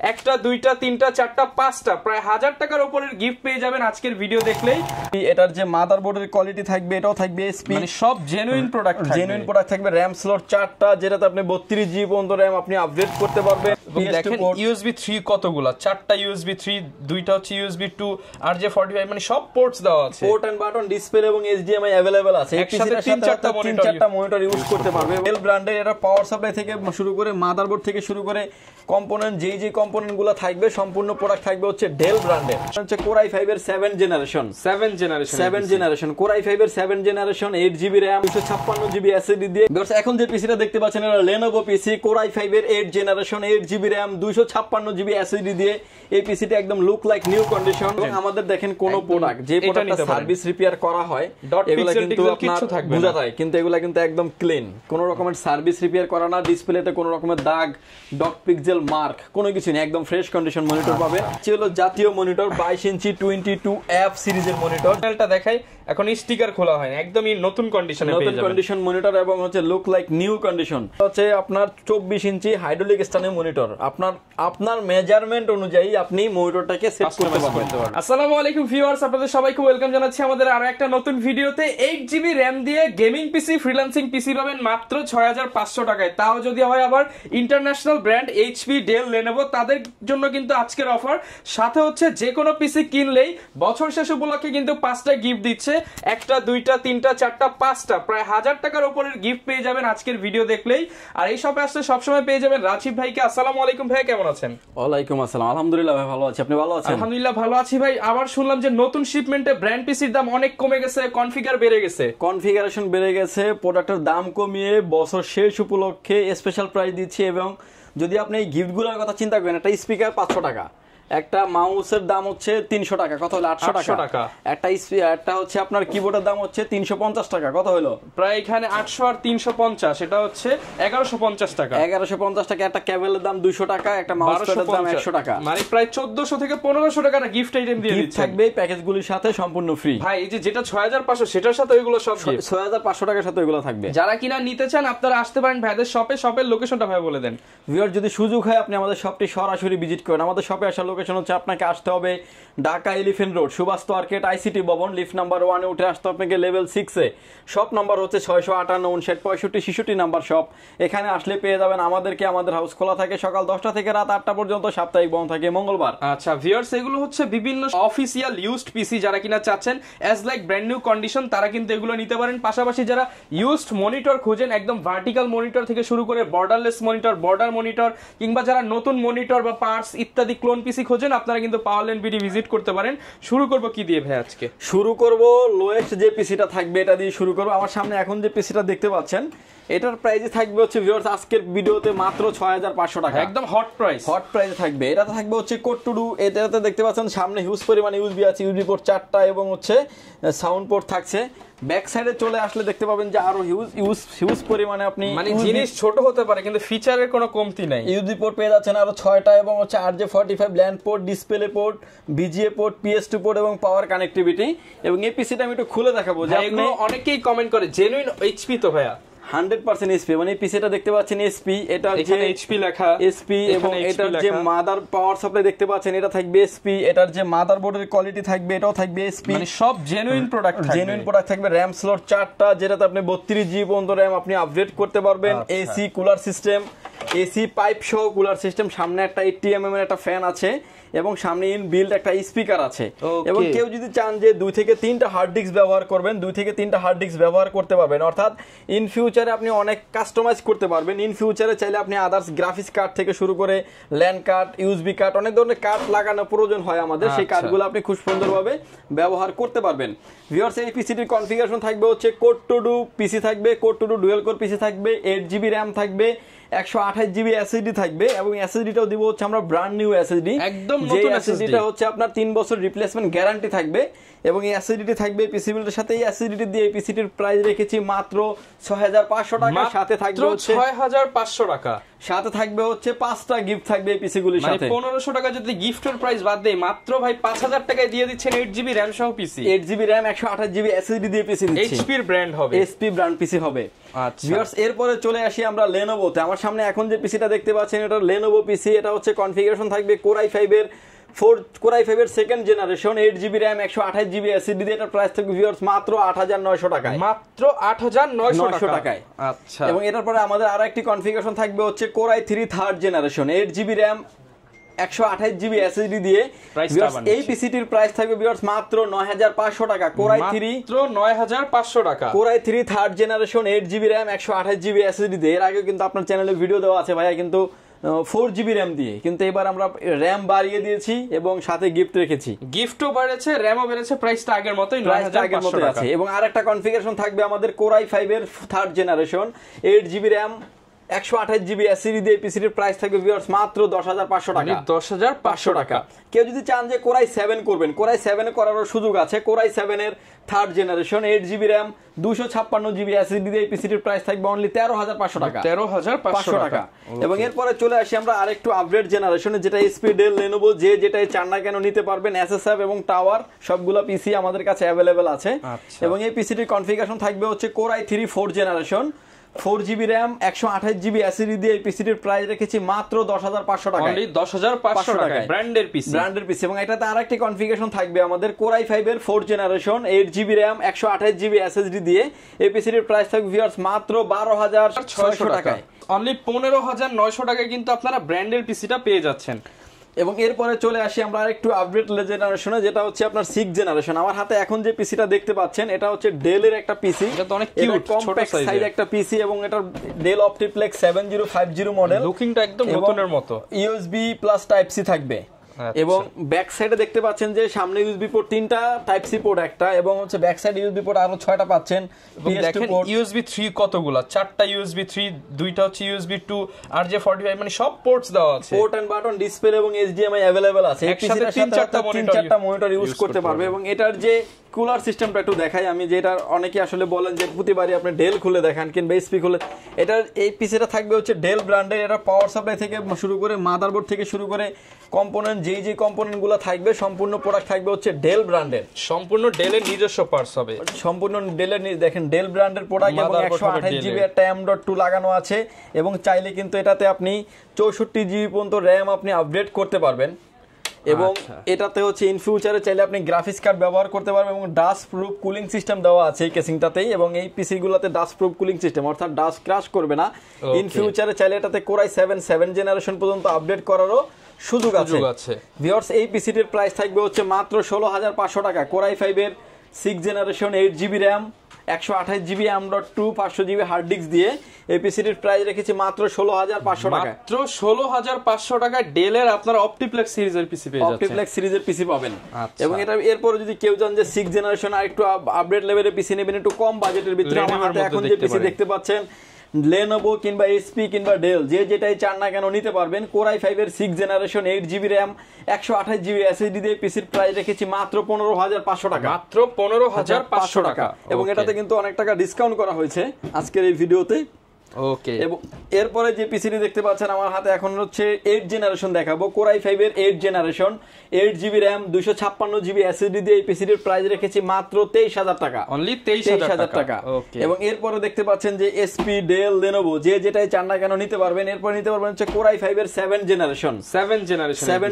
একটা দুইটা তিনটা চারটা পাঁচটা প্রায় 1000 টাকার উপরের গিফট পেয়ে যাবেন আজকের ভিডিও দেখলেই। এটার যে মাদারবোর্ডের কোয়ালিটি থাকবে এটাও থাকবে এসপি, মানে সব জেনুইন প্রোডাক্ট থাকবে। জেনুইন প্রোডাক্ট থাকবে। RAM স্লট 4টা, যেটাতে আপনি 32 GB পর্যন্ত RAM আপনি আপগ্রেড করতে পারবেন। দেখেন USB 3 কতগুলা, 4টা USB 3, দুইটা হচ্ছে USB 2 আর যে 45, মানে সব পোর্টস দেওয়া আছে। পোর্ট এন্ড বাটন, ডিসপ্লে এবং HDMI अवेलेबल আছে। একসাথে 3-4টা মনিটর ইউজ করতে পারবে। ডেল ব্র্যান্ডের এটা পাওয়ার সাপ্লাই থেকে শুরু করে মাদারবোর্ড থেকে শুরু করে কম্পোনেন্ট যে কম্পোনেন্টগুলো থাকবে সম্পূর্ণ প্রোডাক্ট থাকবে হচ্ছে ডেল ব্র্যান্ডের। হচ্ছে Core i5 এর 7 জেনারেশন Core i5 এর 7 generation 8GB RAM 256GB SSD দিয়ে। এখন যে পিসিটা দেখতে পাচ্ছেন এটা Lenovo পিসি Core i5 এর 8 generation 8GB RAM 256GB SSD দিয়ে। এই পিসিটা একদম লুক লাইক নিউ কন্ডিশন। এবং আমাদের দেখেন কোন প্রোডাক্ট যে প্রোডাক্টটা সার্ভিস রিপেয়ার করা হয় এগুলা কিন্তু আপনার বোঝা যায়, কিন্তু এগুলা কিন্তু একদম ক্লিন, কোন রকমের সার্ভিস রিপেয়ার করা না। ডিসপ্লেতে কোন রকমের দাগ, ডট পিক্সেল মার্ক কোনো কিছু নেই, একদম ফ্রেশ কন্ডিশন মনিটর পাবেন। ছিল জাতীয় মনিটর 22 ইঞ্চি 22F সিরিজের মনিটর। এটা দেখাই, এখন স্টিকার খোলা হয় না, একদমই নতুন কন্ডিশনে পেয়ে যাবেন। নতুন কন্ডিশন মনিটর এবং হচ্ছে লুক লাইক নিউ কন্ডিশন। হচ্ছে আপনার 24 ইঞ্চি হাইড্রোলিক স্ট্যান্ডের মনিটর। আপনার মেজারমেন্ট অনুযায়ী আপনি মনিটরটাকে সেট করতে পারবেন। আসসালামু আলাইকুম ভিউয়ার্স, আপনাদের সবাইকে ওয়েলকাম জানাচ্ছি আমাদের আরো একটা নতুন ভিডিওতে। 8GB RAM দিয়ে গেমিং পিসি, ফ্রিল্যান্সিং পিসি পাবেন মাত্র 6500 টাকায়, তাও যদি হয় আবার international brand HP, Dell, Lenovo, তাদের জন্য কিন্তু আজকের অফার। সাথে হচ্ছে যে কোনো পিসি কিনলেই বছর শেষ উপলক্ষে কিন্তু 5টা গিফট দিচ্ছে। একটা দুইটা তিনটা চারটা পাঁচটা প্রায় 1000 টাকার উপরের গিফট পেয়ে যাবেন আজকের ভিডিও দেখলেই। আর এই শপে আসলে সবসময় পেয়ে যাবেন রাজীব ভাইকে। আসসালামু আলাইকুম ভাই, কেমন আছেন? ওয়ালাইকুম আসসালাম, আলহামদুলিল্লাহ ভাই ভালো আছি, আপনি ভালো আছেন? আলহামদুলিল্লাহ ভালো আছি ভাই। আবার শুনলাম যে নতুন শিপমেন্টে ব্র্যান্ড পিসির দাম অনেক কমে গেছে, কনফিগার বেড়ে গেছে। কনফিগারেশন বেড়ে গেছে, প্রোডাক্টের দাম কমিয়ে বছর শেষ উপলক্ষে স্পেশাল প্রাইস দিচ্ছি। এবং যদি আপনি এই গিফটগুলোর কথা চিন্তা করেন, একটা স্পিকার 500 টাকা, একটা মাউসের দাম হচ্ছে 300 টাকা, কত হলো 800 টাকা। একটা হচ্ছে আপনার কিবোর্ডের দাম হচ্ছে 350 টাকা, কত হলো প্রায় এখানে 800 আর 350, এটা হচ্ছে 1150 টাকা। 1150 টাকা। একটা কেবলের দাম 200 টাকা, একটা মাউস প্যাডের দাম 100 টাকা, মানে প্রায় 1400 থেকে 1500 টাকা গিফট আইটেম দিয়ে দিচ্ছে। থাকবে প্যাকেজগুলির সাথে সম্পূর্ণ ফ্রি। ভাই এই যেটা 6500 সেটার সাথে ওইগুলো সব 6500 টাকার সাথে ওইগুলো থাকবে। যারা কিনা নিতে চান আপনারা আসতে পারেন ভাইদের শপে। শপের লোকেশনটা ভাই বলে দেন। ভিউয়ার যদি সুযোগ হয় আপনি আমাদের শপটি সরাসরি ভিজিট করেন। আমাদের শপে আসার লোকেশন হচ্ছে, আপনাকে আসতে হবে Dhaka elephant road, Subhash market, ICT Bhaban, lift number 1 এ উঠে আসতে আপনাকে লেভেল 6 এ। শপ নাম্বার হচ্ছে 658 59 65 66 নাম্বার শপ। এখানে আসলে পেয়ে যাবেন আমাদেরকে। আমাদের হাউস খোলা থাকে সকাল 10টা থেকে রাত 8টা পর্যন্ত, সাপ্তাহিক বন্ধ থাকে মঙ্গলবার। আচ্ছা ভিউয়ার্স, এগুলো হচ্ছে বিভিন্ন অফিসিয়াল ইউজড পিসি। যারা কিনা চাচ্ছেন as like brand new condition, তারা কিন্তু এগুলো নিতে পারেন। পাশাপাশি যারা ইউজড মনিটর খোঁজেন, একদম ভার্টিক্যাল মনিটর থেকে শুরু করে বর্ডারলেস মনিটর, বর্ডার মনিটর, কিংবা যারা নতুন মনিটর বা পার্টস ইত্যাদি ক্লোন পিসি খোঁজেন, আপনারা কিন্তু পাওয়ারল্যান্ড বিডি ভিজিট করতে পারেন। শুরু করব কি দিয়ে ভাই? আজকে শুরু করব লোয়েস্ট যে পিসিটা থাকবে এটা দিয়ে শুরু করব। আমার সামনে এখন যে পিসিটা দেখতে পাচ্ছেন এটার প্রাইস থাকবে হচ্ছে ভিউয়ার্স আজকের ভিডিওতে মাত্র 6500 টাকা, একদম হট প্রাইস থাকবে। এটা থাকবে হচ্ছে কোড টু ডু। এটাতে দেখতে পাচ্ছেন সামনে হিউজ পরিমাণে ইউএসবি আছে, ইউএসবি পোর্ট 4টা এবং হচ্ছে সাউন্ড পোর্ট থাকছে। ব্যাক সাইডে চলে আসলে দেখতে পাবেন যে আরো হিউজ পরিমাণে আপনি, মানে জিনিস ছোট হতে পারে কিন্তু ফিচারের কোনো কমতি নাই। ইউএসবি পোর্ট পেয়ে যাচ্ছেন আরো 6টা এবং হচ্ছে RJ45 land port, display port, VGA port, PS2 port এবং পাওয়ার কানেক্টিভিটি। এবং এই পিসিটা আমি একটু খুলে দেখাবো যে আপনি, অনেকেই কমেন্ট করে জেনুইন HP তো ভাইয়া 100% SP। মানে এই পিসিটা দেখতে পাচ্ছেন SP, এটা এখানে HP লেখা SP, এবং এটার যে মাদার পাওয়ার সাপ্লাই দেখতে পাচ্ছেন এটা থাকবে SP। এটার যে মাদারবোর্ডের কোয়ালিটি থাকবে এটাও থাকবে SP, মানে সব জেনুইন প্রোডাক্ট থাকবে। RAM স্লট 4টা, যেটাতে আপনি 32 GB পর্যন্ত RAM আপনি আপগ্রেড করতে পারবেন। AC cooler system, AC pipe সহ কুলার সিস্টেম। সামনে একটা 80 mm এর একটা ফ্যান আছে এবং সামনে ইনবিল্ট একটা স্পিকার আছে। এবং কেউ যদি চান যে 2 থেকে 3টা হার্ড ডিস্ক ব্যবহার করবেন, 2 থেকে 3টা হার্ড ডিস্ক ব্যবহার করতে পারবেন। অর্থাৎ ইন ফিউচারে আপনি অনেক কাস্টমাইজ করতে পারবেন। ইন ফিউচারে চাইলে আপনি আদার্স গ্রাফিক্স কার্ড থেকে শুরু করে ল্যান্ড কার্ড, ইউএসবি কার্ড, অনেক ধরনের কার্ড লাগানো প্রয়োজন হয় আমাদের, সেই কার্ডগুলো আপনি খুব সুন্দরভাবে ব্যবহার করতে পারবেন। ভিউয়ার্স এই পিসিটির কনফিগারেশন থাকবে হচ্ছে কোড টু ডু পিসি থাকবে, core two duo dual core PC থাকবে, 8GB RAM থাকবে, 128GB SSD থাকবে। এবং SSDটাও দিব হচ্ছে আমরা ব্র্যান্ড নিউ SSD, একদম নতুন SSDটা হচ্ছে আপনার 3 বছর রিপ্লেসমেন্ট গ্যারান্টি থাকবে। এবং এই SSDটি থাকবে পিসি বিল্ডের সাথে। এই SSDটি দিয়ে এই পিসিটির প্রাইস রেখেছি মাত্র 6500 টাকা, সাথে থাকবে হচ্ছে 6500 টাকা। সাথে থাকবে হচ্ছে 5টা গিফট থাকবে এই পিসি গুলির সাথে। 1500 টাকা যদি গিফটের প্রাইস বাদ দেই, মাত্র ভাই 5000 টাকায় দিয়ে দিচ্ছেন 8GB RAM সহ পিসি। 8GB RAM 128GB SSD দিয়ে পিসি দিচ্ছি। HP এর ব্র্যান্ড হবে, HP ব্র্যান্ড পিসি হবে। আচ্ছা ভিউয়ার্স, এরপরে চলে আসি আমরা লেনোভোতে। আমার সামনে এখন যে পিসিটা দেখতে পাচ্ছেন এটা লেনোভো পিসি। এটা হচ্ছে কনফিগারেশন থাকবে Core i5 এর second generation, 8GB RAM 128GB SSD দিয়ে। এটার প্রাইস থাকবে ভিউয়ার্স মাত্র 8900 টাকায়। মাত্র 8900 টাকায়। আচ্ছা, এবং এটার পরে আমাদের আরো একটি কনফিগারেশন থাকবে হচ্ছে Core i3 third generation, 8GB RAM 128GB SSD দিয়ে। এই পিসিটির প্রাইস থাকবে ভিউয়ার্স মাত্র 9500 টাকা। Core i3 মাত্র 9500 টাকা। Core i3 third generation, 8GB RAM 128GB SSD দিয়ে। এর আগে কিন্তু আপনার চ্যানেলে ভিডিও দেওয়া আছে ভাইয়া, কিন্তু 4GB RAM দিয়ে, কিন্তু এবার আমরা RAM বাড়িয়ে দিয়েছি এবং সাথে গিফট রেখেছি। গিফটও বাড়েছে, RAMও বেড়েছে, প্রাইসটা আগের মতোই 9500 টাকা আছে। এবং আরেকটা কনফিগারেশন থাকবে আমাদের Core i5 এর third generation, 8GB RAM 128GB SSD দিয়ে। পিসিটির প্রাইস থাকবে ভিউয়ার্স মাত্র 10500 টাকা। 10500 টাকা। কেউ যদি চান যে Core i7 করবেন, Core i7 করারও সুযোগ আছে। Core i7 এর third generation, 8GB RAM 256GB SSD দিয়ে। পিসিটির প্রাইস থাকবে অনলি 13500 টাকা। 13500 টাকা। এবং এরপরে চলে আসি আমরা আরেকটু আপডেট জেনারেশনে, যেটা HP, Dell, Lenovo যে যেটাই চান না কেন নিতে পারবেন। SSF এবং টাওয়ার সবগুলো পিসি আমাদের কাছে অ্যাভেলেবেল আছে। এবং এই পিসিটির কনফিগারেশন থাকবে হচ্ছে Core i3 4th generation, 4GB RAM 128GB SSD দিয়ে। এই পিসিটির প্রাইস রেখেছি মাত্র 10500 টাকা। অনলি 10500 টাকা ব্র্যান্ডের পিসি। এবং এটাতে আরেকটি কনফিগারেশন থাকবে আমাদের Core i5 এর 4th generation, 8GB RAM 128GB SSD দিয়ে। এই পিসিটির প্রাইস থাকবে ভিউয়ার্স মাত্র 12600 টাকায়। অনলি 15900 টাকায় কিন্তু আপনারা ব্র্যান্ডের পিসিটা পেয়ে যাচ্ছেন। এবং এরপরে চলে আসি আমরা আরেকটু আপডেট জেনারেশনে, যেটা হচ্ছে আপনার 6th জেনারেশন। আমার হাতে এখন যে পিসিটা দেখতে পাচ্ছেন এটা হচ্ছে ডেলের একটা পিসি। এটা তো অনেক কিউট, ছোট সাইজের একটা পিসি। এবং এটা ডেল অপটিপ্লেক্স 7050 মডেল। লুকিংটা একদম নতুনের মতো। USB প্লাস টাইপ সি থাকবে। এবং ব্যাক সাইডে দেখতে পাচ্ছেন যে সামনে ইউএসবি পোর্ট 3টা, টাইপ সি পোর্ট একটা, এবং হচ্ছে ব্যাক সাইড ইউএসবি পোর্ট আরো 6টা পাচ্ছেন। দেখেন ইউএসবি 3 কতগুলা, 4টা ইউএসবি 3, 2টা হচ্ছে ইউএসবি 2, আর যে 45 মানে সব পোর্টস দেওয়া আছে। পোর্ট এন্ড বাটন, ডিসপ্লে এবং HDMI अवेलेबल আছে। একসাথে 3-4টা মনিটর ইউজ করতে পারবে। এবং এটার যে কুলার সিস্টেমটা একটু দেখাই আমি, যেটা অনেকে আসলে বলেন যে প্রতিবারই আপনি ডেল খুলে দেখান কিংবা এইচপি খুলে। এটার এই পিসিটা থাকবে হচ্ছে ডেল ব্র্যান্ডের। এটা পাওয়ার সাপ্লাই থেকে শুরু করে মাদারবোর্ড থেকে শুরু করে কম্পোনেন্ট, যে কম্পোনেন্টগুলো থাকবে সম্পূর্ণ প্রোডাক্ট থাকবে হচ্ছে ডেল ব্র্যান্ডের। সম্পূর্ণ ডেলের নিজস্ব পার্টস হবে। সম্পূর্ণ ডেলের, দেখেন ডেল ব্র্যান্ডের প্রোডাক্ট। এবং 128GB একটা M.2 লাগানো আছে। এবং চাইলে কিন্তু এটাতে আপনি 64GB পর্যন্ত RAM আপনি আপডেট করতে পারবেন। এবং এটাতে হচ্ছে ইন ফিউচারে চাইলে আপনি গ্রাফিক্স কার্ড ব্যবহার করতে পারবেন। এবং ডাস্ট প্রুফ কুলিং সিস্টেম দেওয়া আছে এই কেসিংটাতেই। এবং এই পিসি গুলোতে ডাস্ট প্রুফ কুলিং সিস্টেম, অর্থাৎ ডাস্ট ক্রাশ করবে না। ইন ফিউচারে চাইলে এটাতে Core i7 7th জেনারেশন পর্যন্ত আপডেড করারও সুযোগ আছে। ভিউয়ার্স, এই পিসিটির প্রাইস থাকবে হচ্ছে মাত্র 16500 টাকা। Core i5 এর 6th generation, 8GB RAM 128GB M.2 500GB hard disk দিয়ে। এই পিসিটির প্রাইস রেখেছি মাত্র 16500 টাকা। মাত্র 16500 টাকা ডেলের আপনারা অপটিপ্লেক্স সিরিজের পিসি পেয়ে যাচ্ছেন। অপটিপ্লেক্স সিরিজের পিসি পাবেন। এবং এটা এরপর যদি কেউ চান যে 6th জেনারেশন আর একটু আপডেট লেভেলের পিসি নেবেন, একটু কম বাজেটের ভিতরে, আমার হাতে এখন যে পিসি দেখতে পাচ্ছেন Lenovo কিংবা HP কিংবা Dell যে যেটাই চান না কেন নিতে পারবেন। Core i5 এর 6th generation, 8GB RAM 128GB SSD দিয়ে পিসির প্রাইস রেখেছি মাত্র 15500 টাকা। মাত্র 15500 টাকা। এবং এটাতে কিন্তু অনেক টাকা ডিসকাউন্ট করা হয়েছে আজকের এই ভিডিওতে। ওকে। এবং এরপরে যে পিসিটি দেখতে পাচ্ছেন আমার হাতে এখন হচ্ছে 8th জেনারেশন দেখাবো। Core i5 এর 8th generation, 8GB RAM 256GB SSD দিয়ে এই পিসিটির প্রাইস রেখেছি মাত্র 23000 টাকা। অনলি 23000 টাকা। এবং এরপরে দেখতে পাচ্ছেন যে HP, Dell, Lenovo যে যেটাই চান না কেন নিতে পারবেন। এরপর নিতে পারবেন হচ্ছে Core i5 এর 7th generation, 7th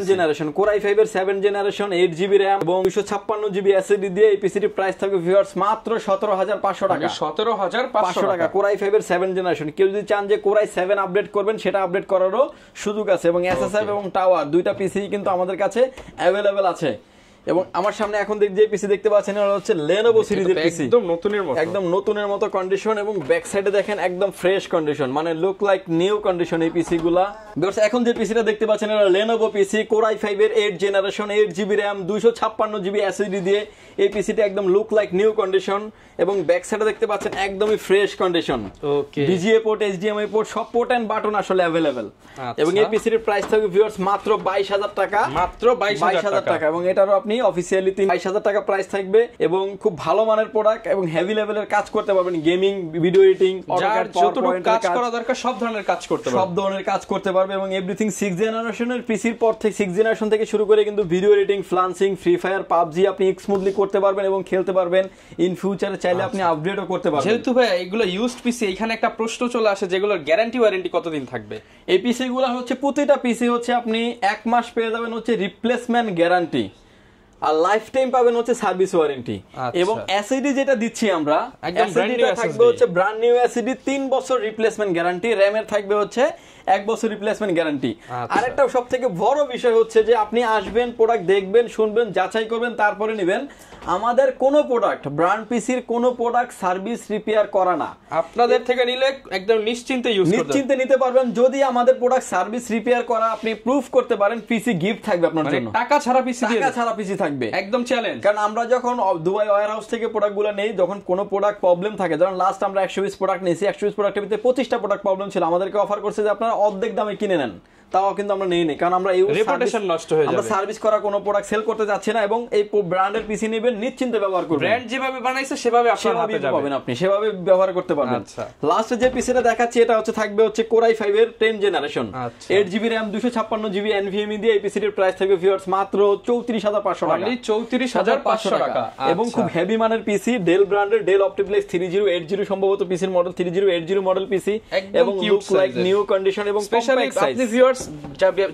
generation Core i5 এর 7th জেনারেশন, 8GB RAM এবং 256GB SSD দিয়ে এই পিসিটির প্রাইস থাকবে ভিউয়ার্স মাত্র 17500 টাকা। 17500 টাকা। Core i5 এর 7th জেনারেশন। কেউ যদি চান যে Core i7 আপডেট করবেন, সেটা আপডেট করারও সুযোগ আছে। এবং SSF এবং টাওয়ার দুইটা পিসি কিন্তু আমাদের কাছে অ্যাভেলেবেল আছে। এবং আমার সামনে এখন যে পিসি দেখতে পাচ্ছেন এটা হচ্ছে Lenovo সিরিজের পিসি, একদম নতুনের মতো কন্ডিশন। এবং ব্যাক সাইডে দেখেন একদম ফ্রেশ কন্ডিশন, মানে লুক লাইক নিউ কন্ডিশন এই পিসি গুলা। এখন যে পিসিটা দেখতে পাচ্ছেন এটা Lenovo পিসি, Core i5 এর 8th generation, 8GB RAM 256GB SSD দিয়ে এই পিসিটা একদম লুক লাইক নিউ কন্ডিশন। এবং ব্যাক সাইডে দেখতে পাচ্ছেন একদমই fresh condition. VGA port, HDMI port, সব পোর্ট এন্ড বাটন আসলে অ্যাভেলেবেল। এবং এই পিসির প্রাইস থাকবে ভিউয়ার্স মাত্র 22000 টাকা। মাত্র 22000 টাকা। এবং এটারও আপনি অফিসিয়ালি 22,000 টাকা প্রাইস থাকবে এবং খুব ভালো মানের প্রোডাক্ট এবং হেভি লেভেলের কাজ করতে পারবেন, গেমিং, ভিডিও এডিটিং, যতটুকু কাজ করা দরকার সব ধরনের কাজ করতে পারবে, সব ধরনের কাজ করতে পারবে এবং এভরিথিং 6 জেনারেশনের পিসির পর থেকে 6 জেনারেশন থেকে শুরু করে কিন্তু video editing, freelancing, free fire, PUBG আপনি স্মুথলি করতে পারবেন এবং খেলতে পারবেন। ইন ফিউচারে চাইলে আপনি আপগ্রেডও করতে পারবেন। যেহেতু ভাই এগুলো ইউজড পিসি, এখানে একটা প্রশ্ন চলে আসে যেগুলোর গ্যারান্টি ওয়ারেন্টি কতদিন থাকবে? এই পিসি গুলো হচ্ছে প্রতিটা পিসি হচ্ছে আপনি 1 মাস পেয়ে যাবেন হচ্ছে রিপ্লেসমেন্ট গ্যারান্টি, আর লাইফ টাইম পাবেন হচ্ছে সার্ভিস ওয়ারেন্টি। এবং এসএসডি যেটা দিচ্ছি আমরা, এসএসডিটা থাকবে হচ্ছে ব্র্যান্ড নিউ এসএসডি, 3 বছর রিপ্লেসমেন্ট গ্যারান্টি, র‍্যামের থাকবে হচ্ছে 1 বছর রিপ্লেসমেন্ট গ্যারান্টি। আরেকটা সবথেকে বড় বিষয় হচ্ছে যে আপনি আসবেন, প্রোডাক্ট দেখবেন, শুনবেন, যাচাই করবেন, তারপরে নেবেন। আমাদের কোনো প্রোডাক্ট, ব্র্যান্ড পিসির কোনো প্রোডাক্ট সার্ভিস রিপেয়ার করা না। আপনাদের থেকে নিলে একদম নিশ্চিন্তে ইউজ করতে, নিশ্চিন্তে নিতে পারবেন। যদি আমাদের প্রোডাক্ট সার্ভিস রিপেয়ার করা আপনি প্রুফ করতে পারেন, পিসি গিফট থাকবে আপনার জন্য। টাকা ছাড়া পিসি, টাকা ছাড়া পিসি থাকবে, একদম চ্যালেঞ্জ। কারণ আমরা যখন দুবাই ওয়্যার হাউস থেকে প্রোডাক্টগুলো নেই, যখন কোনো প্রোডাক্ট প্রবলেম থাকে, যেমন লাস্ট আমরা 120 প্রোডাক্ট নিয়েছি, 120 প্রোডাক্টের ভিতরে 25টা প্রোডাক্ট প্রবলেম ছিল, আমাদেরকে অফার করছে যে আপনারা অর্ধেক দামে কিনে নেন, তাও কিন্তু আমরা নেই, কারণ আমরা এই রেপুটেশন নষ্ট হয়ে যাবে, আমরা সার্ভিস করা কোনো প্রোডাক্ট সেল করতে যাচ্ছি না। এবং এই ব্র্যান্ডের পিসি নেবেন, নিশ্চিন্তে ব্যবহার করবেন, ব্র্যান্ড যেভাবে বানাইছে সেভাবে আপনার হাতে যাবে, আপনি সেভাবে ব্যবহার করতে পারবেন। লাস্টে যে পিসিটা দেখাচ্ছি এটা হচ্ছে থাকবে হচ্ছে Core i5 এর 10 generation, 8GB RAM, 256GB NVMe দিয়ে। এই পিসিটির প্রাইস থাকবে ভিউয়ার্স মাত্র 34,500 টাকা, 34,500 টাকা। এবং খুব হেভি মানের পিসি, ডেল ব্র্যান্ডের, ডেল অপটিপ্লেক্স 3080 সম্ভবত পিসির মডেল, 3080 মডেল পিসি, এবং লুক লাইক নিউ কন্ডিশন এবং কম্প্যাক্ট সাইজ। আপনি ভিউয়ার্স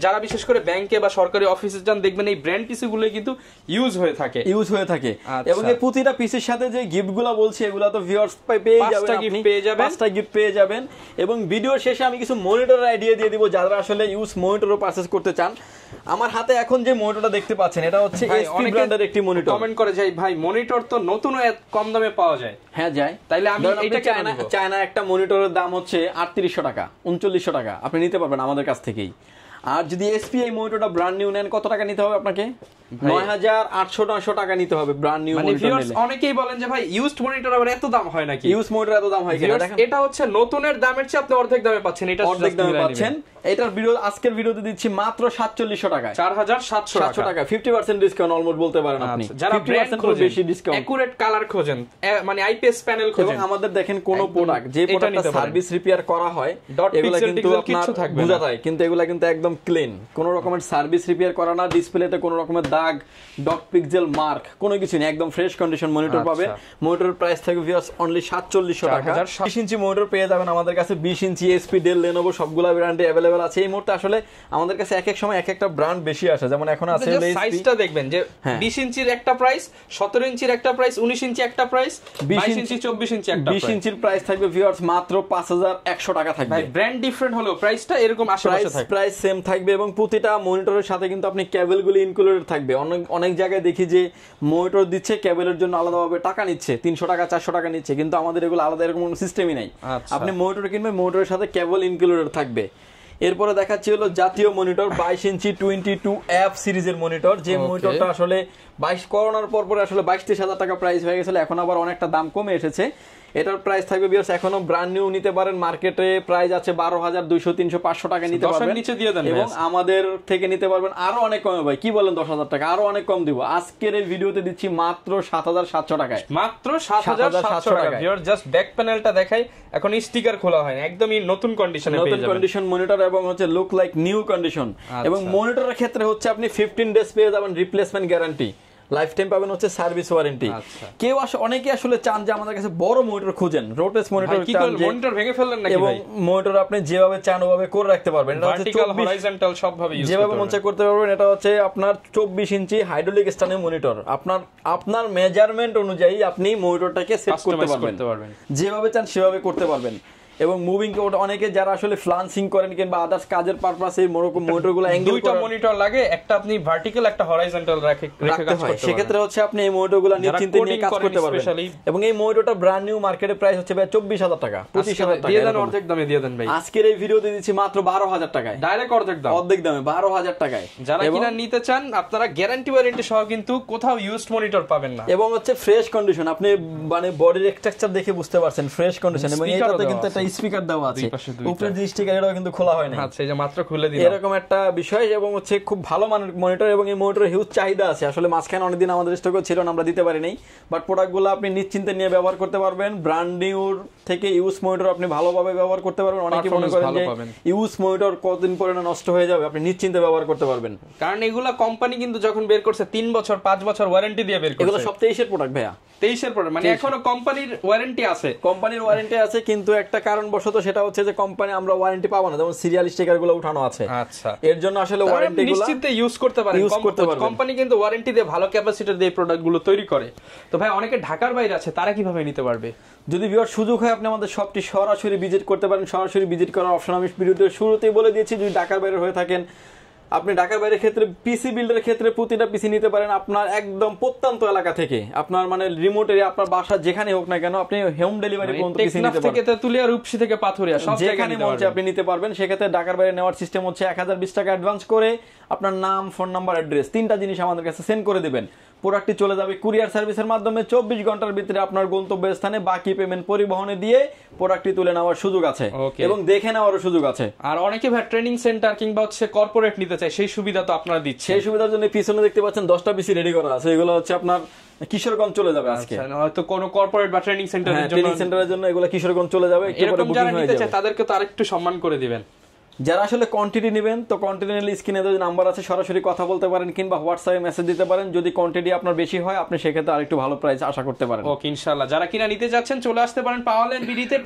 যারা বিশেষ করে ব্যাংকে বা সরকারি অফিসে যান, দেখবেন এই ব্র্যান্ড পিসি গুলো কিন্তু ইউজ হয়ে থাকে। এবং এই প্রতিটা পিসের সাথে যে গিফটগুলো বলছি এগুলো তো ভিউয়ার্স পেয়ে যাবেন, আপনি 5টা গিফট পেয়ে যাবেন। এবং ভিডিওর শেষে আমি কিছু মনিটরের আইডিয়া দিয়ে দিব যারা আসলে ইউজ মনিটরও পারচেজ করতে চান। আমার হাতে এখন যে মনিটরটা দেখতে পাচ্ছেন এটা হচ্ছে এইচপি ব্র্যান্ডের একটি মনিটর। কমেন্ট করে যাই ভাই, মনিটর তো নতুন কম দামে পাওয়া যায়। হ্যাঁ যায়, তাইলে আমি এটা চায়না একটা মনিটরের দাম হচ্ছে 3800 টাকা, 3900 টাকা, আপনি নিতে পারবেন আমাদের কাছ থেকেই। আর যদি এসপিআই মনিটরটা ব্র্যান্ড নিউ নেন, কত টাকা নিতে হবে আপনাকে? 9,800-900 টাকা নিতে হবে ব্র্যান্ড নিউ মনিটর নিলে। অনেকেই বলেন যে ভাই ইউজড মনিটর আবার এত দাম হয় নাকি? ইউজ মনিটর এত দাম হয় কিনা দেখেন, এটা হচ্ছে নতুনের দামের চেয়ে আপনি অর্ধেক দামে পাচ্ছেন। এটা অর্ধেক দামে পাচ্ছেন। এটার ভিডিও আজকের ভিডিওতে দিচ্ছি মাত্র 4700 টাকায়, 4700 টাকা, 50% ডিসকাউন্ট অলমোস্ট বলতে পারেন আপনি। যারা ব্র্যান্ড খোঁজেন, বেশি ডিসকাউন্ট, একুরেট কালার খোঁজেন, মানে আইপিএস প্যানেল খোঁজেন, এবং আমাদের দেখেন কোন প্রোডাক্ট যে প্রোডাক্টটা সার্ভিস রিপেয়ার করা হয় এগুলা কিন্তু আপনার বোঝা যায়, কিন্তু এগুলা কিন্তু একদম ক্লিন, কোন রকমের সার্ভিস রিপেয়ার করা না, ডিসপ্লেতে কোন রকমের দাগ, ডট পিক্সেল মার্ক, কোনো কিছু নেই, একদম ফ্রেশ কন্ডিশন মনিটর পাবেন। মনিটরের প্রাইস থাকবে ভিউয়ার্স অনলি 4700 টাকা। 20 ইঞ্চি মনিটর পেয়ে যাবেন আমাদের কাছে, 20 ইঞ্চি এসপি, ডেল, লেনোভো সবগুলা ব্র্যান্ডে अवेलेबल আছে। এই মুহূর্তে আসলে আমাদের কাছে এক এক সময় এক একটা ব্র্যান্ড বেশি আসে, যেমন এখন আছে সাইজটা দেখবেন যে 20 ইঞ্চির একটা প্রাইস, 17 ইঞ্চির একটা প্রাইস, 19 ইঞ্চি একটা প্রাইস, 22 ইঞ্চি, 24 ইঞ্চি একটা প্রাইস। 20 ইঞ্চির প্রাইস থাকবে ভিউয়ার্স মাত্র 5100 টাকা থাকবে। ভাই ব্র্যান্ড ডিফারেন্ট হলো প্রাইসটা এরকম আশেপাশে থাকবে, প্রাইস সেম থাকবে। এবং প্রতিটা মনিটরের সাথে কিন্তু আপনি কেবলগুলো ইনক্লুডেড থাকবে। অনেক জায়গায় দেখি যে মনিটর দিচ্ছে, কেবলের জন্য আলাদাভাবে টাকা নিচ্ছে, 300 টাকা 400 টাকা নিচ্ছে, কিন্তু আমাদের এগুলো আলাদা এরকম কোনো সিস্টেমই নাই। আপনি মনিটর কিনবেন, মনিটরের সাথে কেবল ইনক্লুডেড থাকবে। এরপরে দেখাচ্ছি হলো জাতীয় মনিটর, 22 ইঞ্চি 22F সিরিজের মনিটর, যে মনিটরটা আসলে 22 করোনার পর আসলে 22-23 টাকা প্রাইস হয়ে গেছিল, এখন আবার অনেকটা দাম কমে এসেছে। এটার প্রাইস থাকবে ভিউয়ার্স এখনো ব্র্যান্ড নিউ নিতে পারেন, মার্কেটে প্রাইস আছে 12,200, 300, 500 টাকা নিতে পারবেন, নিচে দিয়ে দেন। এবং আমাদের থেকে নিতে পারবেন আরো অনেক কমে। ভাই কি বলেন, 10,000 টাকা আরো অনেক কম দিব। আজকের এই ভিডিওতে দিচ্ছি মাত্র 7,700 টাকায়, মাত্র 7,700 টাকা। ভিউয়ার্স জাস্ট ব্যাক প্যানেলটা দেখাই, এখন স্টিকার খোলা হয়নি, একদমই নতুন কন্ডিশনে পেয়ে যাবেন, নতুন কন্ডিশন মনিটর, এবং হচ্ছে লুক লাইক নিউ কন্ডিশন। এবং মনিটরের ক্ষেত্রে হচ্ছে আপনি 15 ডেজ পেয়ে যাবেন রিপ্লেসমেন্ট গ্যারান্টি, লাইফ টাইম পাবেন হচ্ছে সার্ভিস ওয়ারেন্টি। কেউ অনেকে আসলে চান যে আমাদের কাছে বড় মনিটর খুঁজেন, রোটেস মনিটর চান, মনিটর ভেঙে ফেললেন নাকি ভাই? এবং মনিটর আপনি যেভাবে চান ওভাবে করে রাখতে পারবেন, এটা হচ্ছে ভার্টিক্যাল হরাইজন্টাল সবভাবে ইউজ যেভাবে মন চায় করতে পারবেন। এটা হচ্ছে আপনার 24 ইঞ্চি হাইড্রোলিক স্ট্যান্ডের মনিটর, আপনার মেজারমেন্ট অনুযায়ী আপনি মনিটরটাকে সেট করতে পারবেন, যেভাবে চান সেভাবে করতে পারবেন। এবং মুভিং অনেকে যারা আসলে ফ্লান্সিং করেন কিংবা আদার্স কাজের পারপাসে মনিটরগুলো অ্যাঙ্গেল দুইটা মনিটর লাগে, একটা আপনি ভার্টিক্যাল একটা হরাইজন্টাল রেখে কাজ করতে পারবেন। সেক্ষেত্রে হচ্ছে আপনি এই মনিটরগুলো নিশ্চিন্তে নিয়ে কাজ করতে পারবেন। এবং এই মনিটরটা ব্র্যান্ড নিউ মার্কেটে প্রাইস হচ্ছে ভাই 24,000 টাকা, 25,000 টাকা, দিয়ে দেন অর্ধেক দামে দিয়ে দেন ভাই। আজকের এই ভিডিওতে দিচ্ছি মাত্র 12,000 টাকায়, ডাইরেক্ট অর্ধেক দামে 12,000 টাকায়। যারা কিনা নিতে চান আপনারা গ্যারান্টি ওয়ারেন্টি সহ কিন্তু কোথাও ইউজড মনিটর পাবেন না। এবং হচ্ছে ফ্রেশ কন্ডিশন, আপনি মানে বডির স্ট্রাকচার দেখে বুঝতে পারছেন ফ্রেশ কন্ডিশন। এবং এটাতে কিন্তু একটা স্পিকার দেওয়া আছে, দুই পাশে দুইটা। উপরে যে স্টিকার এটাও কিন্তু খোলা হয় না। আচ্ছা, এই যে মাত্র খুলে দিলাম। এরকম একটা বিষয়, এবং হচ্ছে খুব ভালো মানের মনিটর, এবং এই মনিটরের হিউজ চাহিদা আছে। আসলে মাঝখানে অনেকদিন আমাদের স্টকে ছিল না, আমরা দিতে পারি নাই, বাট প্রোডাক্টগুলো আপনি নিশ্চিন্তে নিয়ে ব্যবহার করতে পারবেন। ব্র্যান্ড নিউর থেকে ইউজ মনিটর আপনি ভালোভাবে ব্যবহার করতে পারবেন। অনেকে মনে করেন যে ইউজ মনিটর কতদিন পরে না নষ্ট হয়ে যাবে, আপনি নিশ্চিন্তে ব্যবহার করতে পারবেন। কারণ এগুলা কোম্পানি কিন্তু যখন বের করছে 3 বছর 5 বছর ওয়ারেন্টি দিয়ে বের করছে। এগুলো সব 23 এর প্রোডাক্ট ভাইয়া, 23 এর প্রোডাক্ট, মানে এখনো কোম্পানির ওয়ারেন্টি আছে। কোম্পানির ওয়ারেন্টি আছে, কিন্তু একটা কারণবশত সেটা হচ্ছে যে কোম্পানি আমরা ওয়ারেন্টি পাবো না, যেমন সিরিয়াল স্টিকার গুলো উঠানো আছে। আচ্ছা, এর জন্য আসলে ওয়ারেন্টি গুলো নিশ্চিন্তে ইউজ করতে পারেন। কোম্পানি কিন্তু ওয়ারেন্টি দিয়ে ভালো ক্যাপাসিটি দিয়ে প্রোডাক্ট গুলো তৈরি করে। তো ভাই, অনেকে ঢাকার বাইরে আছে, তারা কিভাবে নিতে পারবে? যদি ভিউয়ার সুযোগ হয় আপনি আমাদের শপটি সরাসরি ভিজিট করতে পারেন। সরাসরি ভিজিট করার অপশন আমি ভিডিওতে শুরুতেই বলে দিয়েছি। যদি ঢাকার বাইরে হয়ে থাকেন, আপনি ঢাকার বাইরের ক্ষেত্রে পিসি বিল্ডের ক্ষেত্রে প্রতিটা পিসি নিতে পারেন আপনার একদম প্রত্যন্ত এলাকা থেকে, আপনার মানে রিমোট এরিয়া, আপনার বাসা যেখানে হোক না কেন, আপনি হোম ডেলিভারি পর্যন্ত পিসি নিতে পারবেন। থেকে তেতুলিয়া, রূপসী থেকে পাথুরিয়া, সব যেখানে মঞ্চে আপনি নিতে পারবেন। সেক্ষেত্রে ঢাকার বাইরে নেওয়ার সিস্টেম হচ্ছে 1020 টাকা অ্যাডভান্স করে আপনার নাম, ফোন নাম্বার, অ্যাড্রেস, 3টা জিনিস আমাদের কাছে সেন্ড করে দিবেন। প্রোডাক্টটি চলে যাবে কুরিয়ার সার্ভিসের মাধ্যমে 24 ঘন্টার ভিতরে আপনার গন্তব্যস্থানে। বাকি পেমেন্ট পরিবহনে দিয়ে প্রোডাক্টটি তুলে নেওয়ার সুযোগ আছে এবং দেখে নেওয়ারও সুযোগ আছে। আর অনেকে ভাই ট্রেনিং সেন্টার কিংবা হচ্ছে কর্পোরেট নিতে চায়, সেই সুবিধা তো আপনারা দিচ্ছেন। সেই সুবিধার জন্য পিছনে দেখতে পাচ্ছেন 10টা পিসি রেডি করা আছে। এগুলো হচ্ছে আপনার কিশোরগঞ্জ চলে যাবে আজকে। হয়তো কোনো কর্পোরেট বা ট্রেনিং সেন্টারের জন্য এগুলো কিশোরগঞ্জ চলে যাবে। এরকম যারা নিতে চায় তাদেরকে তো আরেকটু সম্মান করে দিবেন। যারা আসলে কোয়ান্টিটি নেবেন, তো কোয়ান্টিটি নিলে স্ক্রিনে যে নাম্বার আছে সরাসরি কথা বলতে পারেন, কিংবা হোয়াটসঅ্যাপে মেসেজ দিতে পারেন। যদি কোয়ান্টিটি আপনার বেশি হয়, আপনি সেক্ষেত্রে আরেকটু ভালো প্রাইস আশা করতে পারেন। ওকে, ইনশাআল্লাহ যারা কিনা নিতে যাচ্ছেন চলে আসতে পারেন পাওয়ারল্যান্ড বিডিতে।